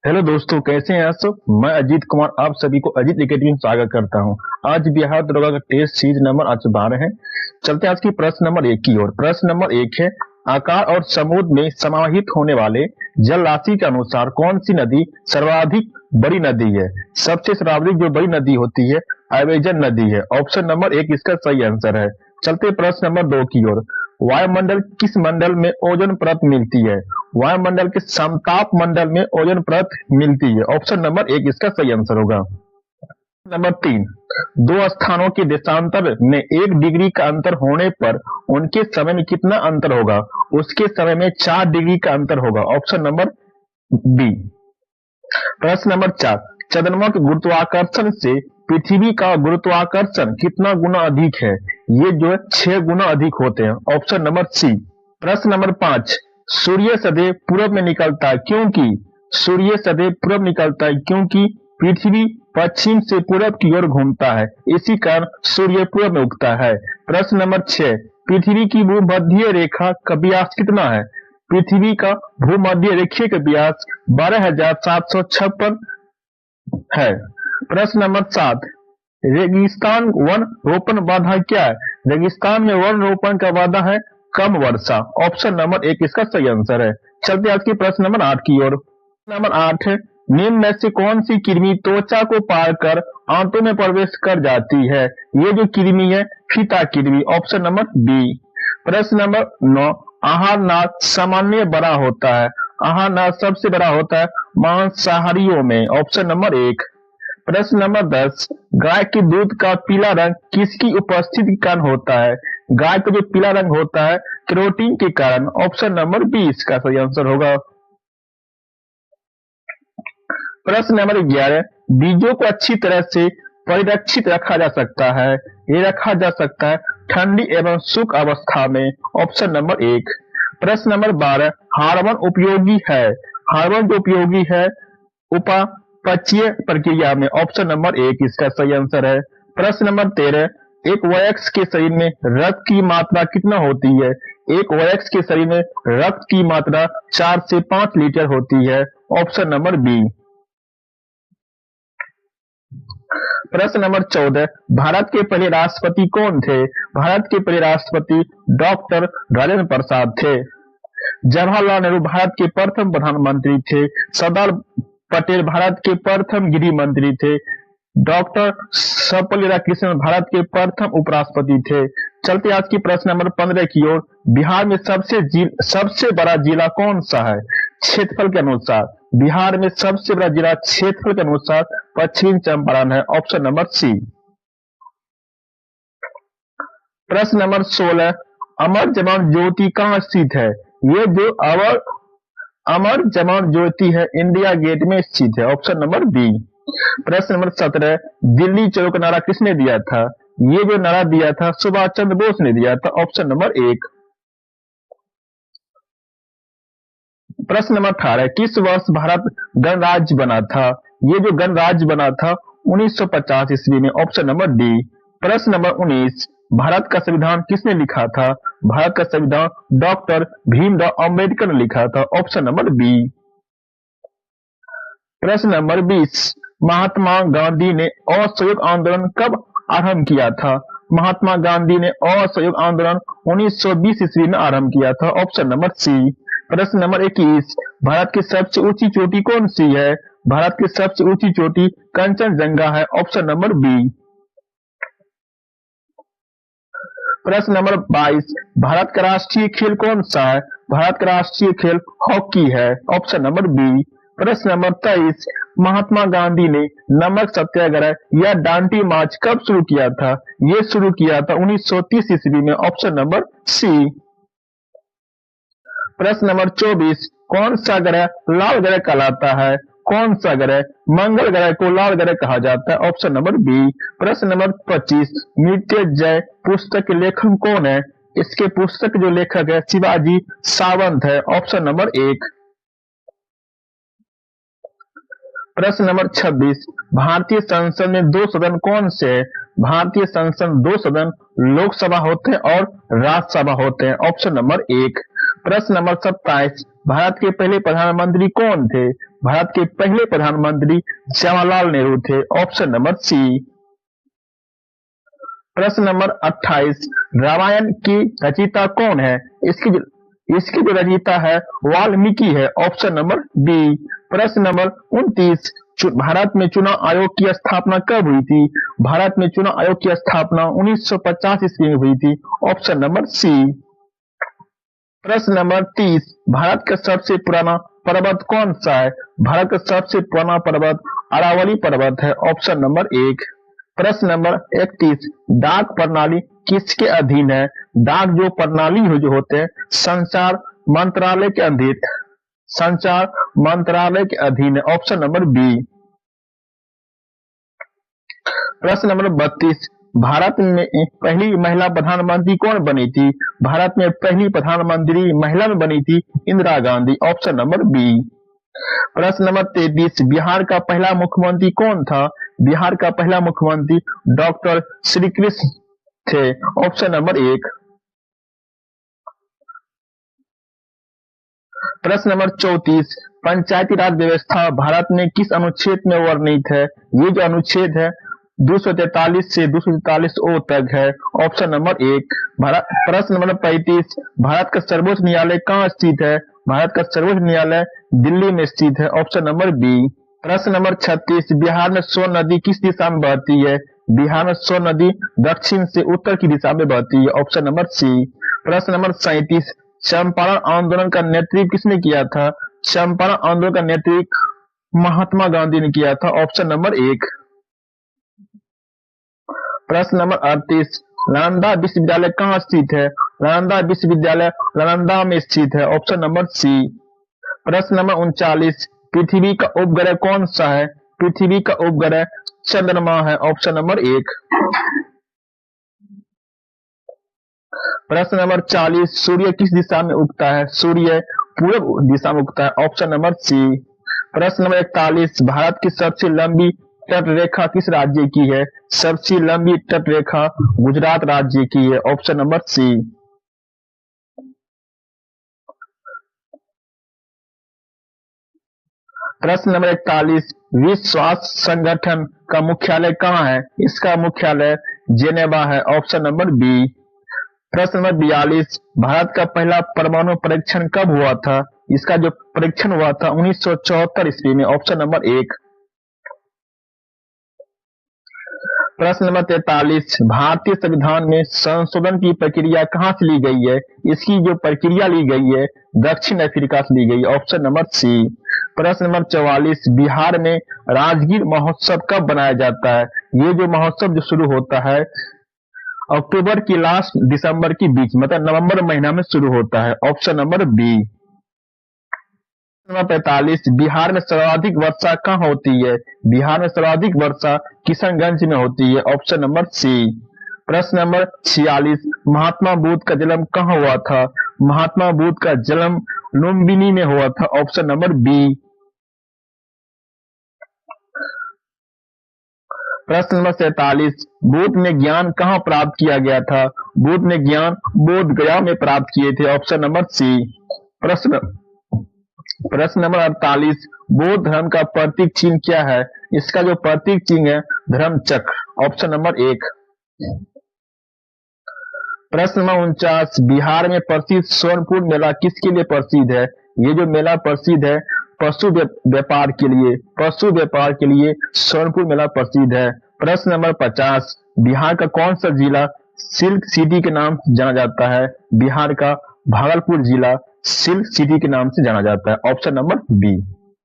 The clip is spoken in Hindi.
हेलो दोस्तों, कैसे हैं आप सब। मैं अजीत कुमार आप सभी को अजीत एकेडमी में स्वागत करता हूं। आज बिहार दरोगा का टेस्ट सीरीज नंबर आज 12 है। चलते हैं आज की प्रश्न नंबर 1 की ओर। प्रश्न नंबर 1 है, आकार और समुद्र में समाहित होने वाले जल राशि के अनुसार कौन सी नदी सर्वाधिक बड़ी नदी है। सबसे सर्वाधिक जो बड़ी नदी होती है अमेजन नदी है। ऑप्शन नंबर 1 इसका सही आंसर है। चलते प्रश्न नंबर 2 की ओर। वायुमंडल किस मंडल में ओजोन परत मिलती है। वायुमंडल के समताप मंडल में ओजोन परत मिलती है। ऑप्शन नंबर 1 इसका सही आंसर होगा। नंबर 3, दो स्थानों के देशांतर में 1 डिग्री का अंतर होने पर उनके समय में कितना अंतर होगा। उसके समय में 4 डिग्री का अंतर होगा। Option number B. प्रश्न नंबर 4, चंद्रमा के गुरुत्वाकर्षण से पृथ्वी का गुरुत्वाकर्षण कितना गुना अधिक है। ये जो है 6 गुना अधिक होते हैं। Option number C. प्रश्न नंबर 5, सूर्य सदैव पूरब में निकलता है क्योंकि। सूर्य सदैव पूरब निकलता है क्योंकि पृथ्वी पश्चिम से पूरब की ओर घूमता है, इसी कारण सूर्य पूरब में उगता है। प्रश्न नंबर 6, पृथ्वी की भूमध्य रेखा का व्यास कितना है। पृथ्वी का भूमध्य रेखीय का व्यास 12,756 है। प्रश्न नंबर 7, रेगिस्तान वन रोपण बाधा क्या है। रेगिस्तान में वन रोपण का बाधा है कम वर्षा। ऑप्शन नंबर 1 इसका सही आंसर है। चलते आज की प्रश्न नंबर 8 की ओर। नंबर 8 है, निम्न में से कौन सी कृमि त्वचा को पार कर आंतों में प्रवेश कर जाती है। ये जो कृमि है फीता कृमि। Option number B. प्रश्न नंबर 9, आहार नाद सामान्य बड़ा होता है। आहार नाद सबसे बड़ा होता है मांसाहारियों में। Option number 1। प्रश्न नंबर 10, गाय के दूध का पीला रंग किसकी उपस्थिति के कारण होता है। गाय का जो पीला रंग होता है कैरोटीन के कारण। ऑप्शन नंबर बी इसका सही आंसर होगा। प्रश्न नंबर 11, बीजों को अच्छी तरह से परिरक्षित रखा जा सकता है। ये रखा जा सकता है ठंडी एवं शुष्क अवस्था में। Option number 1। प्रश्न नंबर 12, हार्मोन उपयोगी है। हार्मोन जो उपयोगी है उपापचयी प्रक्रिया में। ऑप्शन नंबर 1 इसका सही आंसर है। प्रश्न नंबर 13, एक वयस्क के शरीर में रक्त की मात्रा कितना होती है। एक वयस्क के शरीर में रक्त की मात्रा 4 से 5 लीटर होती है। Option number B. प्रश्न नंबर 14, भारत के पहले राष्ट्रपति कौन थे। भारत के पहले राष्ट्रपति डॉक्टर राजेंद्र प्रसाद थे। जवाहरलाल नेहरू भारत के प्रथम प्रधानमंत्री थे। सरदार पटेल भारत के प्रथम गृह मंत्री थे। डॉक्टर सर्वपल्ली राधाकृष्णन भारत के प्रथम उपराष्ट्रपति थे। चलते आज की प्रश्न नंबर 15 की ओर। बिहार में सबसे बड़ा जिला कौन सा है क्षेत्रफल के अनुसार। बिहार में सबसे बड़ा जिला क्षेत्रफल के अनुसार पश्चिमी चंपारण है। Option number C. प्रश्न नंबर 16, अमर जवान ज्योति कहाँ स्थित है। ये जो अमर जवान ज्योति है इंडिया गेट में स्थित है। Option number B. प्रश्न नंबर 17, दिल्ली चलो का नारा किसने दिया था। ये जो नारा दिया था सुभाष चंद्र बोस ने दिया था। Option number 1। प्रश्न नंबर 18, किस वर्ष भारत गणराज्य बना था। ये जो गणराज्य बना था 1950 ईस्वी में। Option number D. प्रश्न नंबर 19, भारत का संविधान किसने लिखा था। भारत का संविधान डॉक्टर भीमराव अंबेडकर ने लिखा था। Option number B. प्रश्न नंबर 20, महात्मा गांधी ने असहयोग आंदोलन कब आरंभ किया था। महात्मा गांधी ने असहयोग आंदोलन 1920 ईस्वी में आरंभ किया था। Option number C. प्रश्न नंबर 21, भारत की सबसे ऊंची चोटी कौन सी है। भारत की सबसे ऊंची चोटी कंचनजंगा है। Option number B. प्रश्न नंबर 22, भारत का राष्ट्रीय खेल कौन सा है। भारत का राष्ट्रीय खेल हॉकी है। Option number B. प्रश्न नंबर 23, महात्मा गांधी ने नमक सत्याग्रह या डांडी मार्च कब शुरू किया था। ये शुरू किया था 1930 ईस्वी में। Option number C. प्रश्न नंबर 24, कौन सा ग्रह लाल ग्रह कहलाता है। कौन सा ग्रह मंगल ग्रह को लाल ग्रह कहा जाता है। Option number B. प्रश्न नंबर 25, मृत्युंजय पुस्तक के लेखक कौन है। इसके पुस्तक जो लेखक है शिवाजी सावंत है। Option number 1। प्रश्न नंबर 26, भारतीय संसद में 2 सदन कौन से है। भारतीय संसद 2 सदन लोकसभा होते हैं और राज्यसभा होते हैं। Option number 1। प्रश्न नंबर 27, भारत के पहले प्रधानमंत्री कौन थे? भारत के पहले प्रधानमंत्री जवाहरलाल नेहरू थे। Option number C. प्रश्न नंबर 28, रामायण की रचयिता कौन है? इसकी जो रचयिता है वाल्मीकि है। Option number B. प्रश्न नंबर 29, भारत में चुनाव आयोग की स्थापना कब हुई थी? भारत में चुनाव आयोग की स्थापना 1950 ईस्वी में हुई थी। Option number C. प्रश्न नंबर 30, भारत का सबसे पुराना पर्वत कौन सा है? भारत का सबसे पुराना पर्वत अरावली पर्वत है। Option number 1। प्रश्न नंबर 31, डाक प्रणाली किसके अधीन है? डाक जो प्रणाली जो होते हैं संचार मंत्रालय के अधीन, संचार मंत्रालय के अधीन है। Option number B. प्रश्न नंबर 32, भारत में पहली महिला प्रधानमंत्री कौन बनी थी? भारत में पहली प्रधानमंत्री महिला में बनी थी Indira Gandhi. Option number B. प्रश्न नंबर 33, बिहार का पहला मुख्यमंत्री कौन था? बिहार का पहला मुख्यमंत्री डॉक्टर श्री कृष्ण थे। Option number 1। प्रश्न नंबर 34, पंचायती राज व्यवस्था भारत में किस अनुच्छेद में वर्णित है? ये जो अनुच्छेद है 243 से 243 ओ तक है। Option number 1। प्रश्न नंबर 35, भारत का सर्वोच्च न्यायालय कहाँ स्थित है? भारत का सर्वोच्च न्यायालय दिल्ली में स्थित है। Option number B. प्रश्न नंबर 36, बिहार में सोन नदी किस दिशा में बहती है? बिहार में सोन नदी दक्षिण से उत्तर की दिशा में बहती है। Option number C. प्रश्न नंबर 37, चंपारण आंदोलन का नेतृत्व किसने किया था? चंपारण आंदोलन का नेतृत्व महात्मा गांधी ने किया था। Option number 1। प्रश्न नंबर 38, नालंदा विश्वविद्यालय कहाँ स्थित है? नालंदा विश्वविद्यालय नालंदा में स्थित है। Option number C. प्रश्न नंबर 39, पृथ्वी का उपग्रह कौन सा है? पृथ्वी का उपग्रह चंद्रमा है। Option number 1। प्रश्न नंबर 40, सूर्य किस दिशा में उगता है? सूर्य पूर्व दिशा में उगता है। Option number C. प्रश्न नंबर 41, भारत की सबसे लंबी तट रेखा किस राज्य की है? सबसे लंबी तट रेखा गुजरात राज्य की है। Option number C. प्रश्न नंबर 41, विश्व स्वास्थ्य संगठन का मुख्यालय कहाँ है? इसका मुख्यालय जेनेवा है। Option number B. प्रश्न नंबर 42, भारत का पहला परमाणु परीक्षण कब हुआ था? इसका जो परीक्षण हुआ था 1974 ईस्वी में। Option number 1। प्रश्न नंबर 43, भारतीय संविधान में संशोधन की प्रक्रिया कहाँ से ली गई है? इसकी जो प्रक्रिया ली गई है दक्षिण अफ्रीका से ली गई है। Option number C. प्रश्न नंबर 44, बिहार में राजगीर महोत्सव कब मनाया जाता है? ये जो महोत्सव जो शुरू होता है अक्टूबर की लास्ट दिसंबर की बीच, मतलब नवंबर महीना में शुरू होता है। Option number B. Number 45, Bihar में सर्वाधिक वर्षा कहाँ होती है? बिहार में सर्वाधिक वर्षा किशनगंज में होती है। Option number C. प्रश्न नंबर 46, महात्मा बुद्ध का जन्म कहाँ हुआ था? महात्मा बुद्ध का जन्म लुम्बिनी में हुआ था। Option number B. प्रश्न नंबर 47, बुद्ध ने ज्ञान कहाँ प्राप्त किया गया था? बुद्ध ने ज्ञान बोध गया में प्राप्त किए थे। Option number C. प्रश्न नंबर 48, बौद्ध धर्म का प्रतीक चिन्ह क्या है? इसका जो प्रतीक चिन्ह है धर्म चक्र। Option number 1। प्रश्न नंबर 49, बिहार में प्रसिद्ध सोनपुर मेला किसके लिए प्रसिद्ध है? ये जो मेला प्रसिद्ध है पशु व्यापार के लिए, पशु व्यापार के लिए सोनपुर मेला प्रसिद्ध है। प्रश्न नंबर 50, बिहार का कौन सा जिला सिल्क सिटी के नाम से जाना जाता है? बिहार का भागलपुर जिला सिल्क सिटी के नाम से जाना जाता है। Option number B.